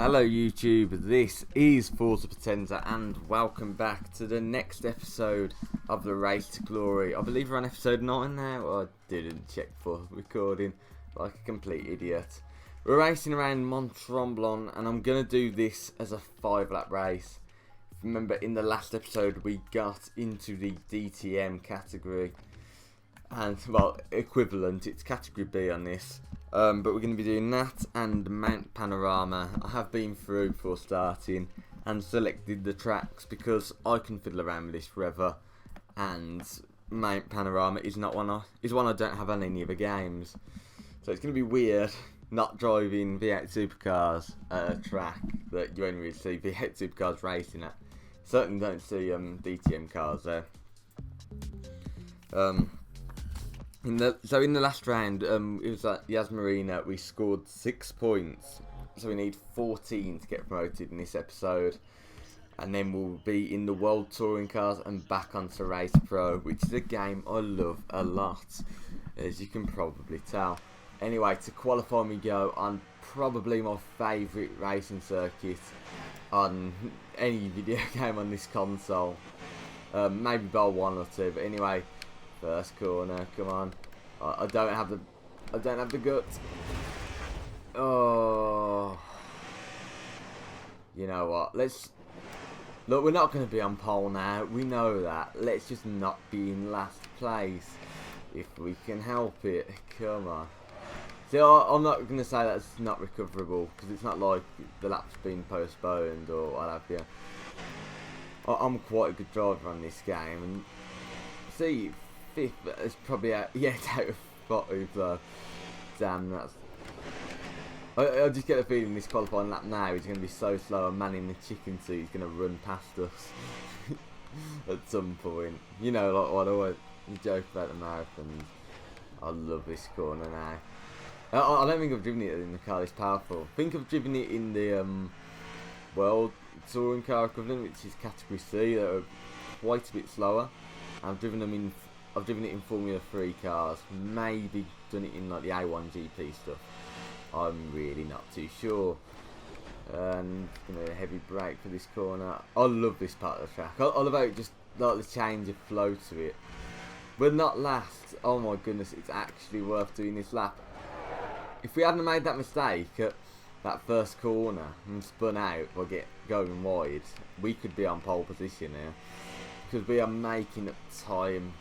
Hello YouTube, this is Forza Potenza and welcome back to the next episode of the Race to Glory. I believe we're on episode 9 now. I didn't check for recording like a complete idiot. We're racing around Mont Tremblant and I'm going to do this as a 5-lap race. Remember in the last episode we got into the DTM category and, well, equivalent, it's category B on this. But we're going to be doing that and Mount Panorama. I have been through before starting and selected the tracks because I can fiddle around with this forever, and Mount Panorama is one I don't have on any other games. So it's going to be weird not driving V8 supercars at a track that you only really see V8 supercars racing at. Certainly don't see DTM cars there. In the last round, it was at Yas Marina. We scored 6 points, so we need 14 to get promoted in this episode, and then we'll be in the World Touring Cars and back onto Race Pro, which is a game I love a lot, as you can probably tell. Anyway, to qualify we go on probably my favourite racing circuit on any video game on this console, maybe bar 1 or 2, but anyway. First corner, come on. I don't have the guts. Oh. You know what? Look, we're not going to be on pole now. We know that. Let's just not be in last place if we can help it. Come on. See, I'm not going to say that's not recoverable because it's not like the lap's been postponed or what have you. I'm quite a good driver on this game, and see. 5th, but it's probably out of 5 though. Damn, that's. I just get a feeling this qualifying lap now is going to be so slow. A man in the chicken suit is going to run past us at some point. You know, like what I always joke about the marathons. I love this corner now. I don't think I've driven it in the car this powerful. I think I've driven it in the World Touring Car equivalent, which is category C. That are quite a bit slower. I've driven it in Formula 3 cars, maybe done it in like the A1 GP stuff. I'm really not too sure. And gonna heavy brake for this corner. I love this part of the track. I love how it just like the change of flow to it. But not last. Oh my goodness, it's actually worth doing this lap. If we hadn't made that mistake at that first corner and spun out by going wide, we could be on pole position here. Because we are making up time.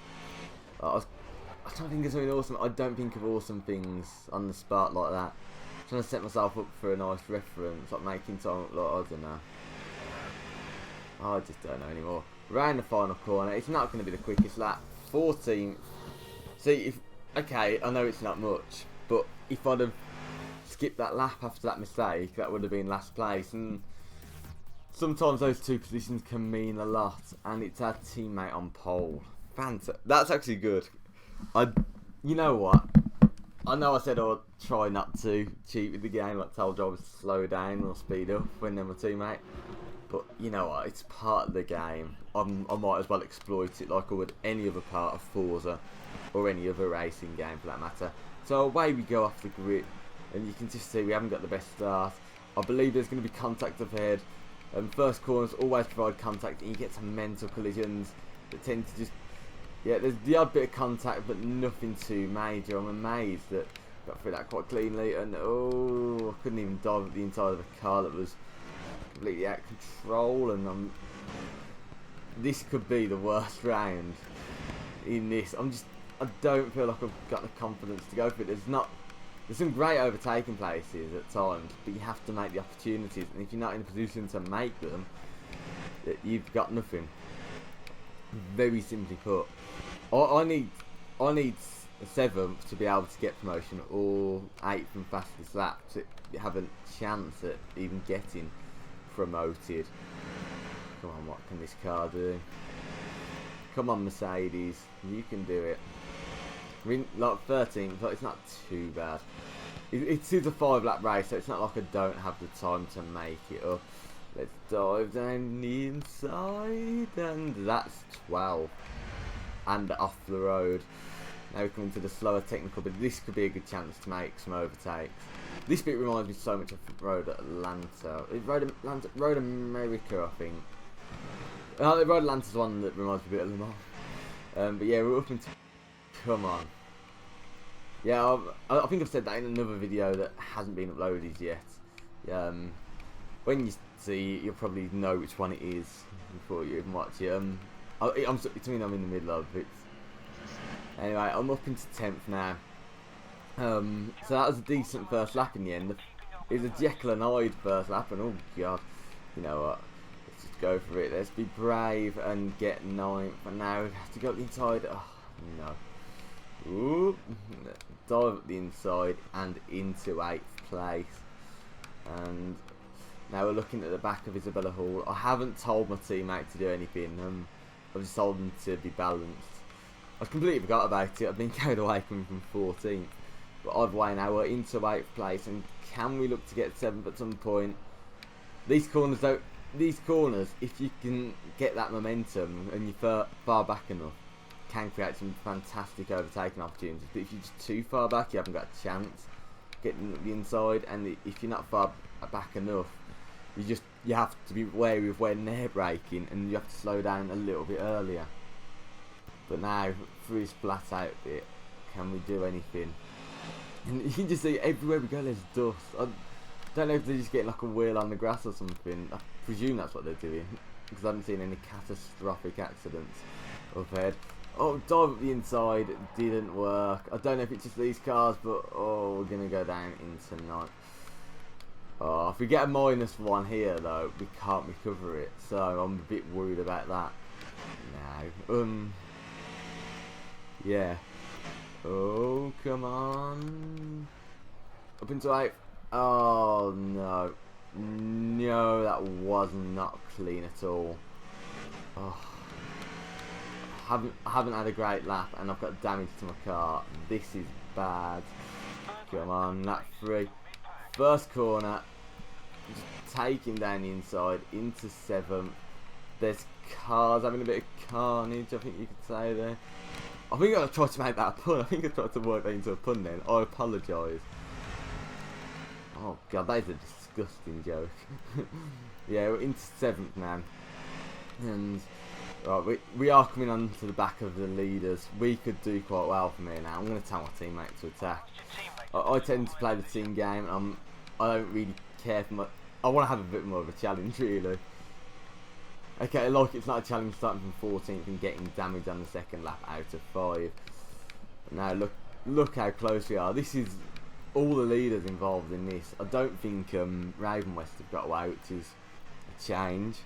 I don't think it's something awesome. I don't think of awesome things on the spot like that. I'm trying to set myself up for a nice reference, like making time up, like, I don't know. I just don't know anymore. Round the final corner, it's not going to be the quickest lap. 14th. See, okay, I know it's not much, but if I'd have skipped that lap after that mistake, that would have been last place. And sometimes those two positions can mean a lot, and it's our teammate on pole. Fantastic. That's actually good. You know what? I know I said I'd try not to cheat with the game, like tell drivers to slow down or speed up when they're my teammate. But you know what? It's part of the game. I might as well exploit it like I would any other part of Forza or any other racing game for that matter. So away we go off the grid, and you can just see we haven't got the best start. I believe there's going to be contact up ahead. First corners always provide contact, and you get some mental collisions that tend to just. Yeah, there's the odd bit of contact, but nothing too major. I'm amazed that I got through that quite cleanly, and I couldn't even dive at the inside of a car that was completely out of control, and this could be the worst round in this. I don't feel like I've got the confidence to go for it. There's some great overtaking places at times, but you have to make the opportunities, and if you're not in a position to make them, you've got nothing. Very simply put, I need a 7th to be able to get promotion, or 8th from fastest lap to have a chance at even getting promoted. Come on, what can this car do? Come on, Mercedes, you can do it. I mean, like 13th, but it's not too bad. It is a 5-lap race, so it's not like I don't have the time to make it up. Let's dive down the inside, and that's 12. And off the road. Now we come into the slower technical, but this could be a good chance to make some overtakes. This bit reminds me so much of Road Atlanta. Road America, I think. The Road Atlanta's one that reminds me a bit of Le Mans. But yeah, we're up into... Come on. Yeah, I think I've said that in another video that hasn't been uploaded yet. When you see it, you'll probably know which one it is before you even watch it. It's in the middle of it. Anyway, I'm up into 10th now. So that was a decent first lap in the end. It was a Jekyll and Hyde first lap, and oh god, you know what? Let's just go for it. Let's be brave and get 9th. And now we have to go up the inside. Oh no! Ooh, dive up the inside and into 8th place. And now we're looking at the back of Isabella Hall. I haven't told my teammate to do anything. I've just told them to be balanced. I completely forgot about it. I've been carried away from 14th. But either way now we're into 8th place, and can we look to get 7th at some point? These corners, if you can get that momentum and you're far back enough, can create some fantastic overtaking opportunities. But if you're just too far back, you haven't got a chance getting the inside. And if you're not far back enough, you have to be wary of when they're braking, and you have to slow down a little bit earlier. But now, through this flat out bit, can we do anything? And you can just see everywhere we go there's dust. I don't know if they're just getting like a wheel on the grass or something. I presume that's what they're doing, because I haven't seen any catastrophic accidents up ahead. Oh, dive up the inside, didn't work. I don't know if it's just these cars, but oh, we're going to go down into 9th. Oh, if we get a -1 here though, we can't recover it. So I'm a bit worried about that. Now, yeah. Oh, come on. Up into 8th. Oh, no. No, that was not clean at all. Oh. I haven't had a great lap, and I've got damage to my car. This is bad. Come on, lap 3. First corner. Just taking down the inside into 7th. There's cars having a bit of carnage, I think you could say there. I think I tried to make that a pun. I think I tried to work that into a pun then. I apologise. Oh god, that is a disgusting joke. Yeah, we're into 7th now. And right, we are coming on to the back of the leaders. We could do quite well from here now. I'm going to tell my teammate to attack. I tend to play the team game, and I don't really care for much. I want to have a bit more of a challenge, really. Okay, like it's not a challenge starting from 14th and getting damage on the second lap out of 5. Now look how close we are. This is all the leaders involved in this. I don't think Raven West have got away, which is a change.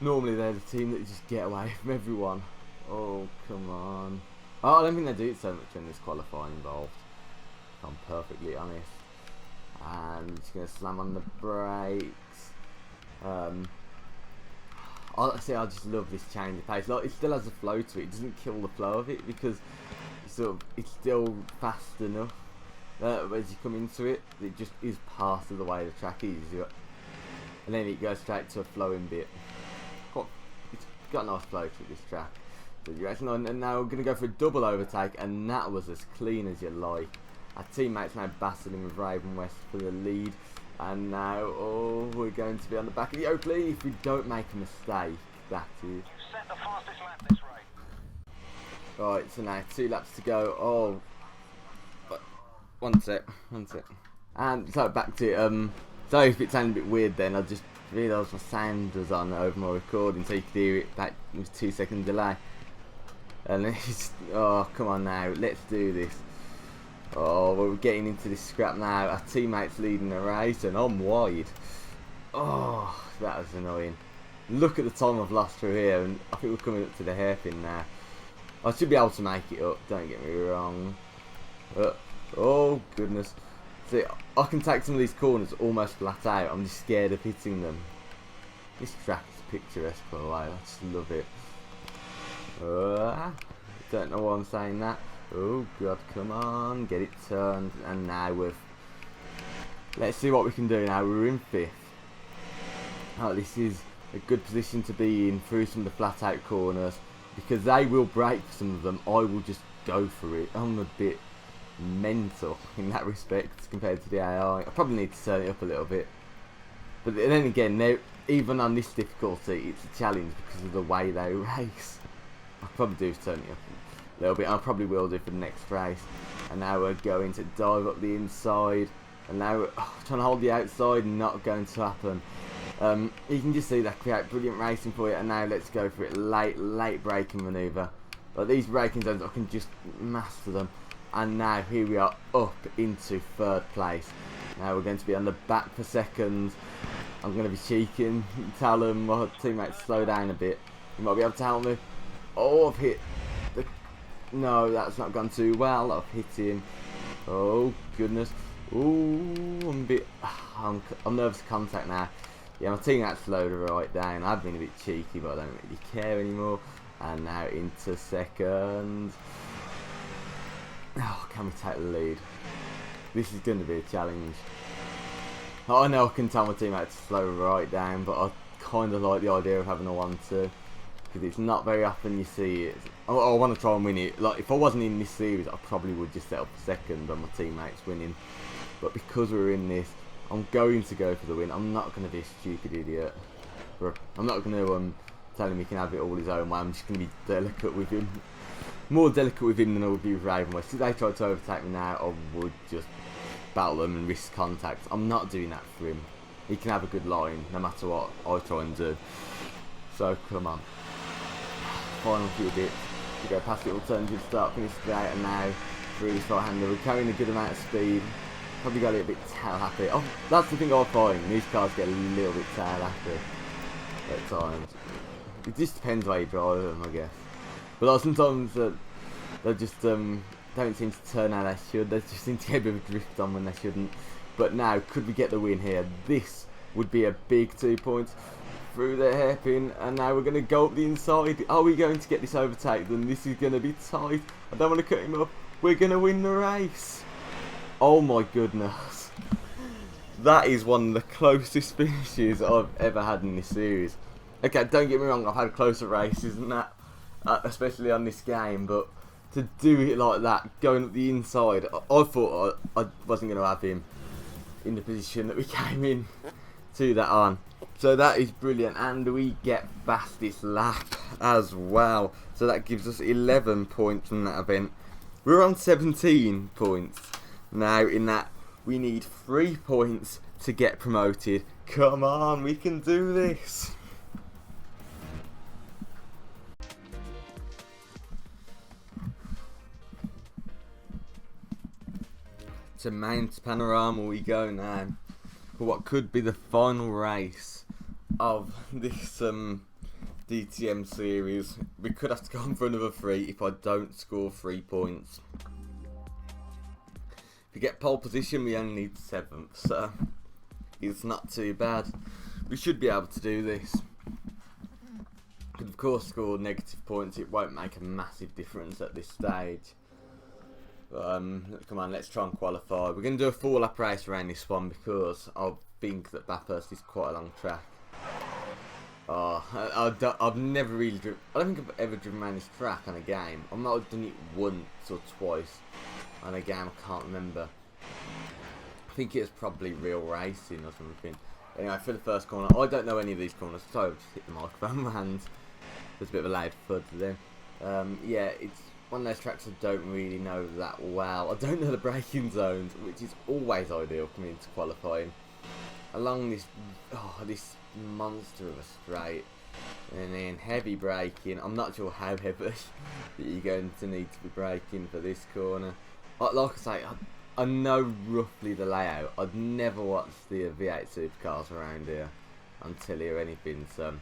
Normally they're the team that just get away from everyone. Oh, come on. Oh, I don't think they do it so much when there's qualifying involved, if I'm perfectly honest. And just going to slam on the brakes. I just love this change of pace. Like, it still has a flow to it. It doesn't kill the flow of it, because it's still fast enough. As you come into it, it just is part of the way the track is. And then it goes straight to a flowing bit. It's got a nice flow to this track. So and now we're going to go for a double overtake, and that was as clean as you like. Our teammates now battling with Raven West for the lead. And now, oh, we're going to be on the back of the Oakley if we don't make a mistake. That is. You've set the fastest lap this race. Right, so now 2 laps to go. Oh, one sec. And so back to it. Sorry if it sounded a bit weird then. I just realised my sound was on over my recording, so you could hear it back with 2-second delay. And it's, oh, come on now, let's do this. Oh, we're getting into this scrap now. Our teammate's leading the race and I'm wide. Oh, that was annoying. Look at the time I've lost through here, and I think we're coming up to the hairpin now. I should be able to make it up, don't get me wrong. Oh goodness. See, I can take some of these corners almost flat out. I'm just scared of hitting them. This track is picturesque by the way, I just love it. Don't know why I'm saying that. Oh god, come on, get it turned. And now let's see what we can do now. We're in 5th. Oh, this is a good position to be in through some of the flat out corners, because they will brake for some of them. I will just go for it. I'm a bit mental in that respect compared to the AI. I probably need to turn it up a little bit. But then again, even on this difficulty, it's a challenge because of the way they race. I'll probably do turn it up a little bit. I probably will do for the next race. And now we're going to dive up the inside. And now we're trying to hold the outside, not going to happen. You can just see that create brilliant racing for you. And now let's go for it. Late braking manoeuvre. Like these braking zones, I can just master them. And now here we are up into third place. Now we're going to be on the back for second. I'm going to be cheeky and tell them my teammates slow down a bit. You might be able to help me. Oh, I've hit the... No, that's not gone too well. I've hit him. Oh, goodness. Ooh, I'm a bit... I'm nervous to contact now. Yeah, my teammates slowed right down. I've been a bit cheeky, but I don't really care anymore. And now into second. Oh, can we take the lead? This is going to be a challenge. I know I can tell my teammates to slow right down, but I kind of like the idea of having a 1-2 because it's not very often you see it. I want to try and win it. Like if I wasn't in this series, I probably would just set up for second and my teammates winning. But because we're in this, I'm going to go for the win. I'm not going to be a stupid idiot. I'm not going to tell him he can have it all his own way. I'm just going to be delicate with him. More delicate with him than I would be with Ravenwest. If they tried to overtake me now, I would just battle them and risk contact. I'm not doing that for him. He can have a good line no matter what I try and do. So come on. Final few bits. We go past the alternative start, finish straight, and now through this right hander. We're carrying a good amount of speed. Probably got a little bit tail happy. Oh, that's the thing I find. These cars get a little bit tail happy at times. It just depends how you drive them, I guess. But like, sometimes they just don't seem to turn out they should. They just seem to get a bit of a drift on when they shouldn't. But now, could we get the win here? This would be a big 2 points through the hairpin. And now we're going to go up the inside. Are we going to get this overtake? Then this is going to be tight. I don't want to cut him up. We're going to win the race. Oh my goodness. That is one of the closest finishes I've ever had in this series. Okay, don't get me wrong. I've had closer races than that. Especially on this game. But to do it like that, going up the inside, I thought I wasn't going to have him in the position that we came in to that on. So that is brilliant, and we get fastest lap as well. So that gives us 11 points from that event. We're on 17 points now. In that, we need 3 points to get promoted. Come on, we can do this. To Mount Panorama we go now for what could be the final race of this DTM series. We could have to go on for another 3 if I don't score 3 points. If we get pole position, we only need 7th, so it's not too bad. We should be able to do this. Could of course score negative points. It won't make a massive difference at this stage. Come on, let's try and qualify. We're going to do a 4 lap race around this one because I think that Bathurst is quite a long track. I've never really driven. I don't think I've ever driven around this track on a game. I might have done it once or twice on a game. I can't remember. I think it was probably real racing or something. Anyway, for the first corner, I don't know any of these corners, so I just hit the microphone with my hands. There's a bit of a loud thud there. Yeah, it's one of those tracks I don't really know that well. I don't know the braking zones, which is always ideal for me into qualifying. Along this monster of a straight, and then heavy braking. I'm not sure how heavy that you're going to need to be braking for this corner. Like I say, I know roughly the layout. I'd never watched the V8 supercars around here on telly or anything, so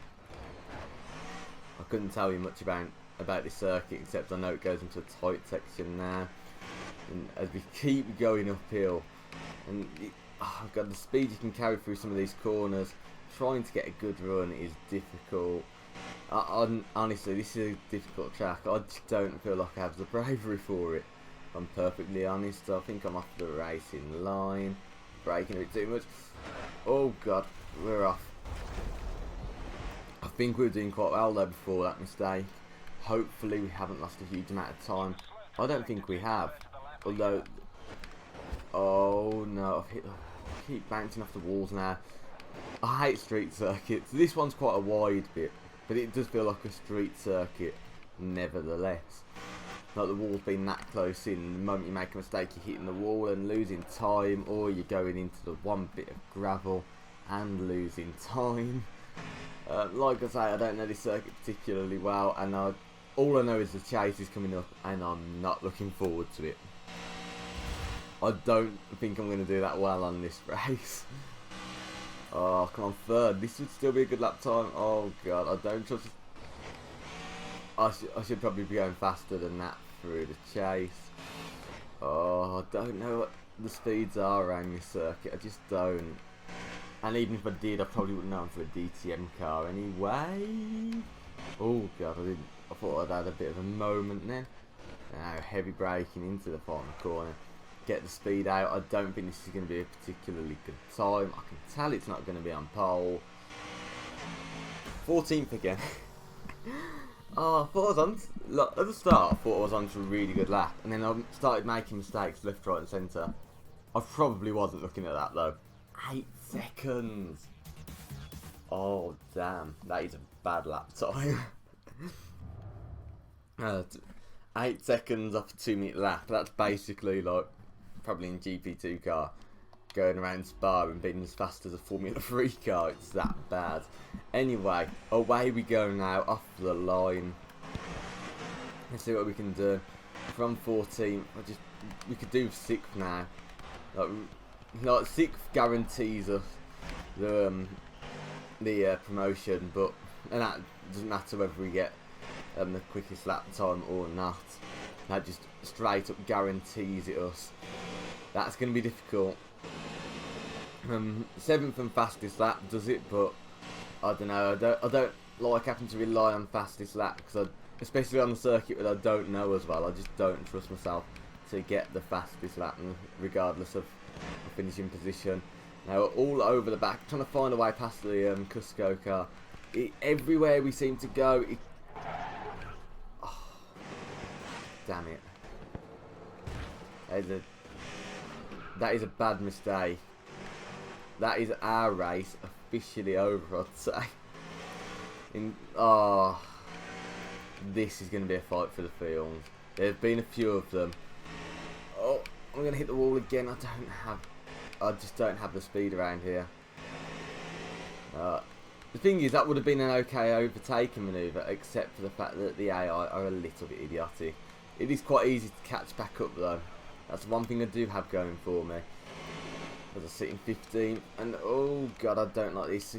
I couldn't tell you much about this circuit, except I know it goes into a tight section now, and as we keep going uphill, and God, the speed you can carry through some of these corners, trying to get a good run is difficult. Honestly, this is a difficult track. I just don't feel like I have the bravery for it, if I'm perfectly honest. I think I'm off the racing line, braking a bit too much. Oh God, we're off. I think we were doing quite well there before that mistake. Hopefully we haven't lost a huge amount of time. I don't think we have. Although, oh no, I keep bouncing off the walls now. I hate street circuits. This one's quite a wide bit, but it does feel like a street circuit nevertheless. Like the wall's been that close in, the moment you make a mistake you're hitting the wall and losing time, or you're going into the one bit of gravel and losing time. Like I say, I don't know this circuit particularly well, and all I know is the chase is coming up and I'm not looking forward to it. I don't think I'm going to do that well on this race. Oh, come on, third. This would still be a good lap time. Oh god, I don't trust. I should probably be going faster than that through the chase. Oh, I don't know what the speeds are around this circuit. I just don't. And even if I did, I probably wouldn't know them for a DTM car anyway. Oh god, I thought I'd had a bit of a moment then. Now heavy braking into the final corner. Get the speed out. I don't think this is going to be a particularly good time. I can tell it's not going to be on pole. 14th again. Oh, I thought I was on, at the start I thought I was on to a really good lap, and then I started making mistakes left, right and centre. I probably wasn't looking at that though. 8 seconds. Oh damn, that is a bad lap time. 8 seconds off a 2 minute lap. That's basically like probably in GP2 car going around Spa and being as fast as a Formula 3 car. It's that bad. Anyway, away we go now, off the line. Let's see what we can do. From 14th, we could do 6th now. Like 6th guarantees us the promotion, and that doesn't matter whether we get the quickest lap time or not. That just straight up guarantees it us. That's going to be difficult. 7th and fastest lap does it, but I don't know. I don't like having to rely on fastest lap, because especially on the circuit that I don't know as well. I just don't trust myself to get the fastest lap, regardless of finishing position. Now we're all over the back, trying to find a way past the Cusco car. Everywhere we seem to go, oh, damn it! That is a bad mistake. That is our race officially over, I'd say. This is going to be a fight for the field. There have been a few of them. Oh, I'm going to hit the wall again. I just don't have the speed around here. The thing is, that would have been an okay overtaking manoeuvre, except for the fact that the AI are a little bit idiotic. It is quite easy to catch back up though. That's one thing I do have going for me. As I sit in 15th, and oh god, I don't like these.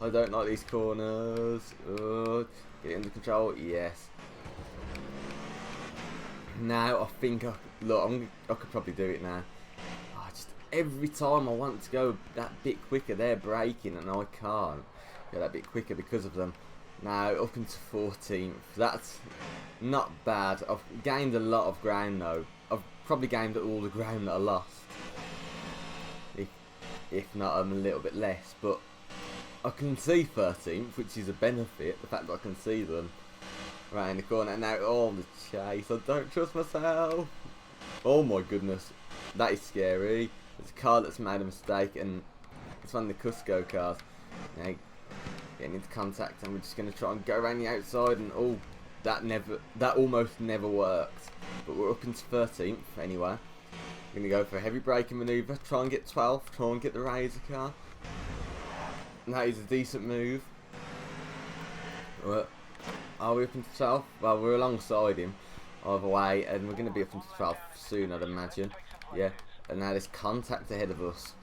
I don't like these corners. Oh, get it under control. Yes. Now I think I could probably do it now. Oh, just every time I want to go that bit quicker, they're braking and I can't go that bit quicker because of them. Now up into 14th. That's not bad. I've gained a lot of ground though. I've probably gained all the ground that I lost. If not, I'm a little bit less, but I can see 13th, which is a benefit, the fact that I can see them right in the corner. And now, oh, the chase, I don't trust myself. Oh my goodness, that is scary. There's a car that's made a mistake, and it's one of the Cusco cars. Now, getting into contact, and we're just going to try and go around the outside, and oh, that almost never worked. But we're up into 13th anyway. Going to go for a heavy braking manoeuvre, try and get 12th, try and get the Razor car. And that is a decent move. Are we up into 12th? Well, we're alongside him either way, and we're going to be up into 12th soon, I'd imagine. Yeah, and now there's contact ahead of us.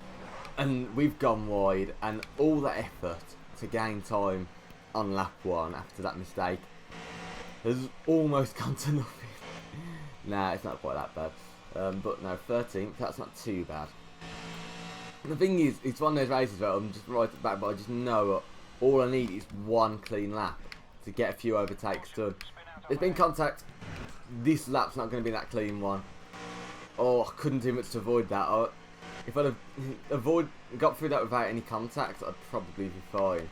And we've gone wide, and all that effort to gain time on lap 1 after that mistake has almost gone to nothing. Nah, it's not quite that bad. But no, 13th, that's not too bad. The thing is, it's one of those races where I'm just right at the back, but I just know all I need is one clean lap to get a few overtakes done. There's been contact. This lap's not going to be that clean one. Oh, I couldn't do much to avoid that. If I'd have got through that without any contact, I'd probably be fine.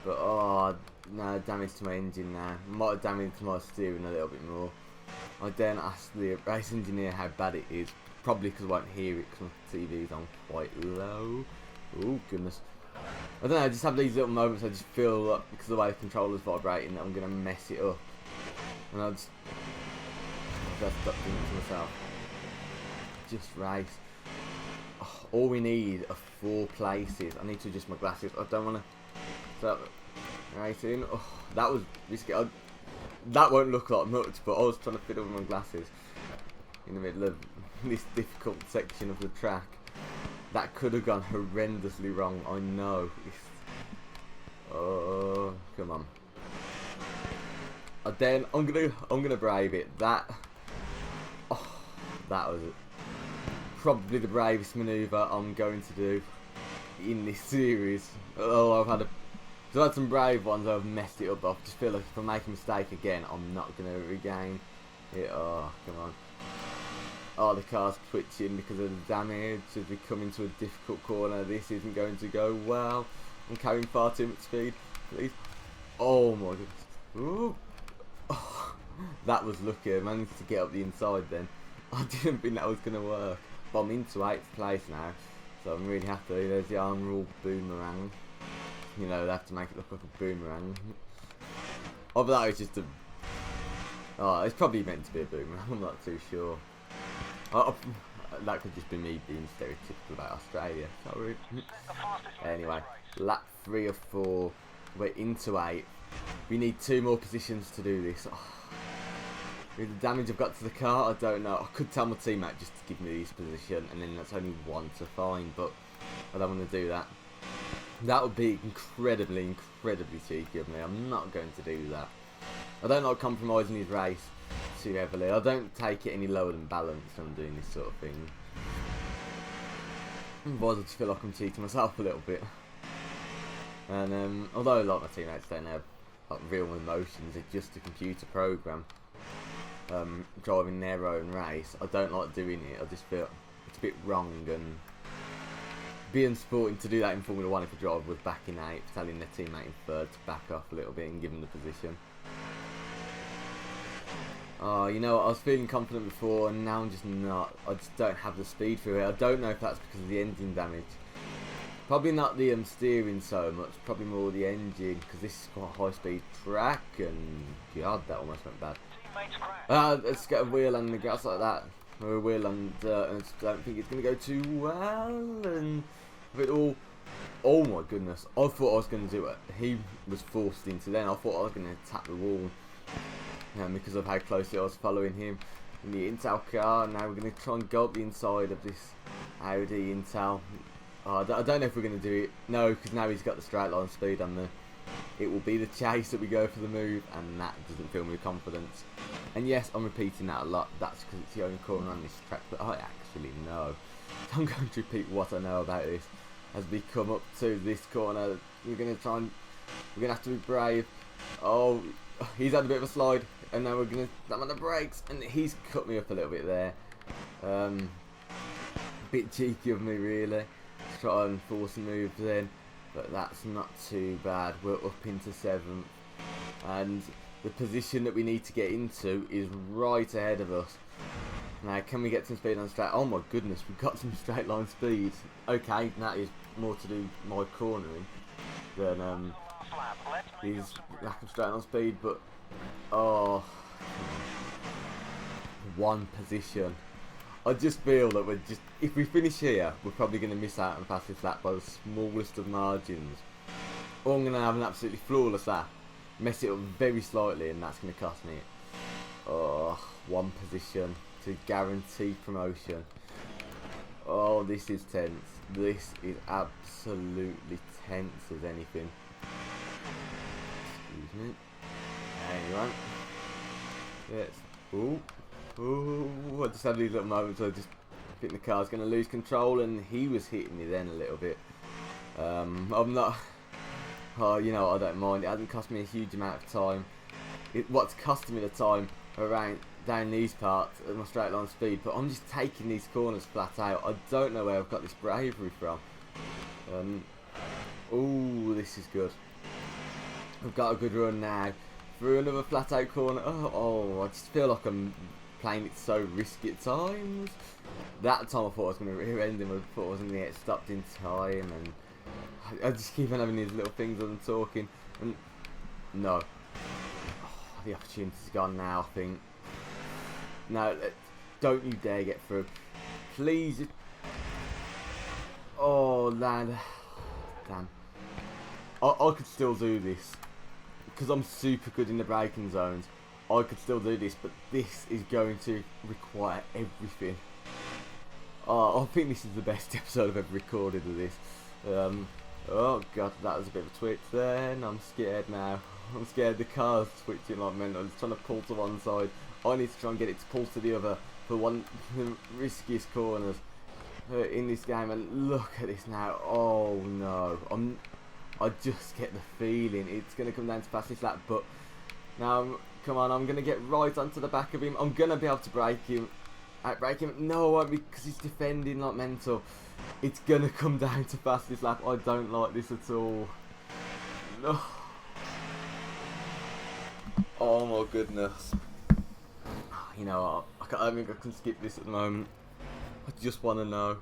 But oh no, damage to my engine now. Might have damaged my steering a little bit more. I then asked the race engineer how bad it is. Probably because I won't hear it because my TV's on quite low. Oh goodness. I don't know, I just have these little moments I just feel like, because of the way the controller's vibrating, that I'm going to mess it up. And I just stop thinking to myself, just race. Oh, all we need are 4 places. I need to adjust my glasses. I don't want to start racing. Oh, that was risky. That won't look like much, but I was trying to fiddle with my glasses in the middle of this difficult section of the track. That could have gone horrendously wrong, I know. Oh, come on. And then I'm gonna brave it. That was probably the bravest manoeuvre I'm going to do in this series. Oh, I've had some brave ones. I've messed it up. I just feel like if I make a mistake again, I'm not gonna regain it. Oh, come on. Oh, the car's twitching because of the damage as we come into a difficult corner. This isn't going to go well. I'm carrying far too much speed. Please. Oh my goodness. Ooh. Oh, that was lucky. I managed to get up the inside then. I didn't think that was going to work. But I'm into 8th place now. So I'm really happy. There's the arm rule boomerang. You know, they have to make it look like a boomerang. Oh, but that was just a... Oh, it's probably meant to be a boomerang. I'm not too sure. That could just be me being stereotypical about Australia. Sorry. Anyway, lap 3 of 4. We're into 8. We need 2 more positions to do this. Oh, with the damage I've got to the car, I don't know. I could tell my teammate just to give me this position, and then that's only 1 to find, but I don't want to do that. That would be incredibly cheeky of me. I'm not going to do that. I don't like compromising his race too heavily. I don't take it any lower than balanced when I'm doing this sort of thing. Otherwise I just feel like I'm cheating myself a little bit. And although a lot of my teammates don't have like real emotions, it's just a computer program driving their own race. I don't like doing it. I just feel it's a bit wrong, and being sporting to do that in Formula 1 if a driver was back in 8th, telling their teammate in 3rd to back off a little bit and give them the position. Oh, you know what, I was feeling confident before and now I'm just not. I just don't have the speed for it. I don't know if that's because of the engine damage. Probably not the steering so much, probably more the engine, because this is quite a high speed track, and god, that almost went bad. Let's get a wheel on the grass like that, or a wheel on dirt, and I don't think it's going to go too well, and it all... Oh my goodness, I thought I was going to do it. He was forced into then, I thought I was going to tap the wall. Because of how closely I was following him in the Intel car. Now we're going to try and go up the inside of this Audi Intel. Oh, I don't know if we're going to do it. No, because now he's got the straight line speed on the... It will be the chase that we go for the move, and that doesn't fill me with confidence. And yes, I'm repeating that a lot. That's because it's the only corner on this track, but I actually know. So I'm going to repeat what I know about this. As we come up to this corner, we're going to try and... We're going to have to be brave. Oh, he's had a bit of a slide. And now we're going to slam on the brakes, and he's cut me up a little bit there. Bit cheeky of me really, try and force a move then, but that's not too bad. We're up into 7th, and the position that we need to get into is right ahead of us. Now can we get some speed on straight? Oh my goodness, we've got some straight line speed. Okay, that is more to do my cornering than his lack of straight line speed, but oh, 1 position. I just feel that we're just, if we finish here, we're probably going to miss out and pass this lap by the smallest of margins. Or I'm going to have an absolutely flawless lap, mess it up very slightly, and that's going to cost me. Oh, 1 position to guarantee promotion. Oh, this is tense. This is absolutely tense as anything. Excuse me. Anyway. Yes. Ooh. Ooh. I just had these little moments where I just think the car's going to lose control, and he was hitting me then a little bit. I'm not... Oh, you know what, I don't mind. It hasn't cost me a huge amount of time. What's costing me the time around down these parts at my straight line speed, but I'm just taking these corners flat out. I don't know where I've got this bravery from. Ooh, this is good. I've got a good run now. through another flat out corner. Oh, I just feel like I'm playing it so risky at times. That time I thought I was going to rear end him. I thought I was going to get stopped in time, and I just keep on having these little things as I'm talking. And no, the opportunity's gone now. I think. No, don't you dare get through, please. Oh, lad, damn. I could still do this because I'm super good in the braking zones. I could still do this, but this is going to require everything. Oh, I think this is the best episode I've ever recorded of this. Oh god, that was a bit of a twitch then. I'm scared now. I'm scared the car's twitching like mental. It's trying to pull to one side. I need to try and get it to pull to the other for one of the riskiest corners in this game. And look at this now. Oh no, I just get the feeling it's going to come down to pass this lap. But now, come on, I'm going to get right onto the back of him. I'm going to be able to break him. Outbreak him. No, I won't, because he's defending like mental. It's going to come down to pass this lap. I don't like this at all. No. Oh my goodness. You know, I don't think I can skip this at the moment. I just want to know.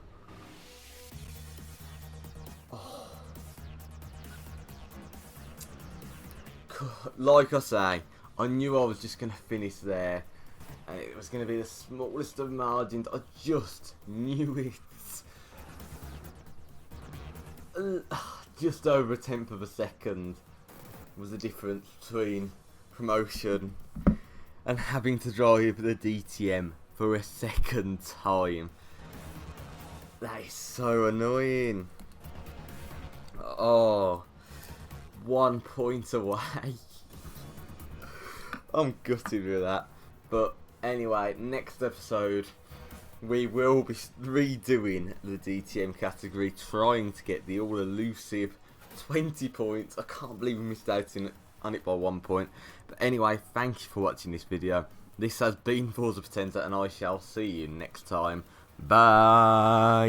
Oh. Like I say, I knew I was just going to finish there. And it was going to be the smallest of margins. I just knew it. Just over 1/10 of a second was the difference between promotion and having to drive the DTM for a second time. That is so annoying. Oh, 1 point away. I'm gutted with that. But anyway, next episode we will be redoing the DTM category, trying to get the all-elusive 20 points. I can't believe we missed out on it by 1 point. But anyway, thank you for watching this video. This has been Forza Potenza, and I shall see you next time. Bye.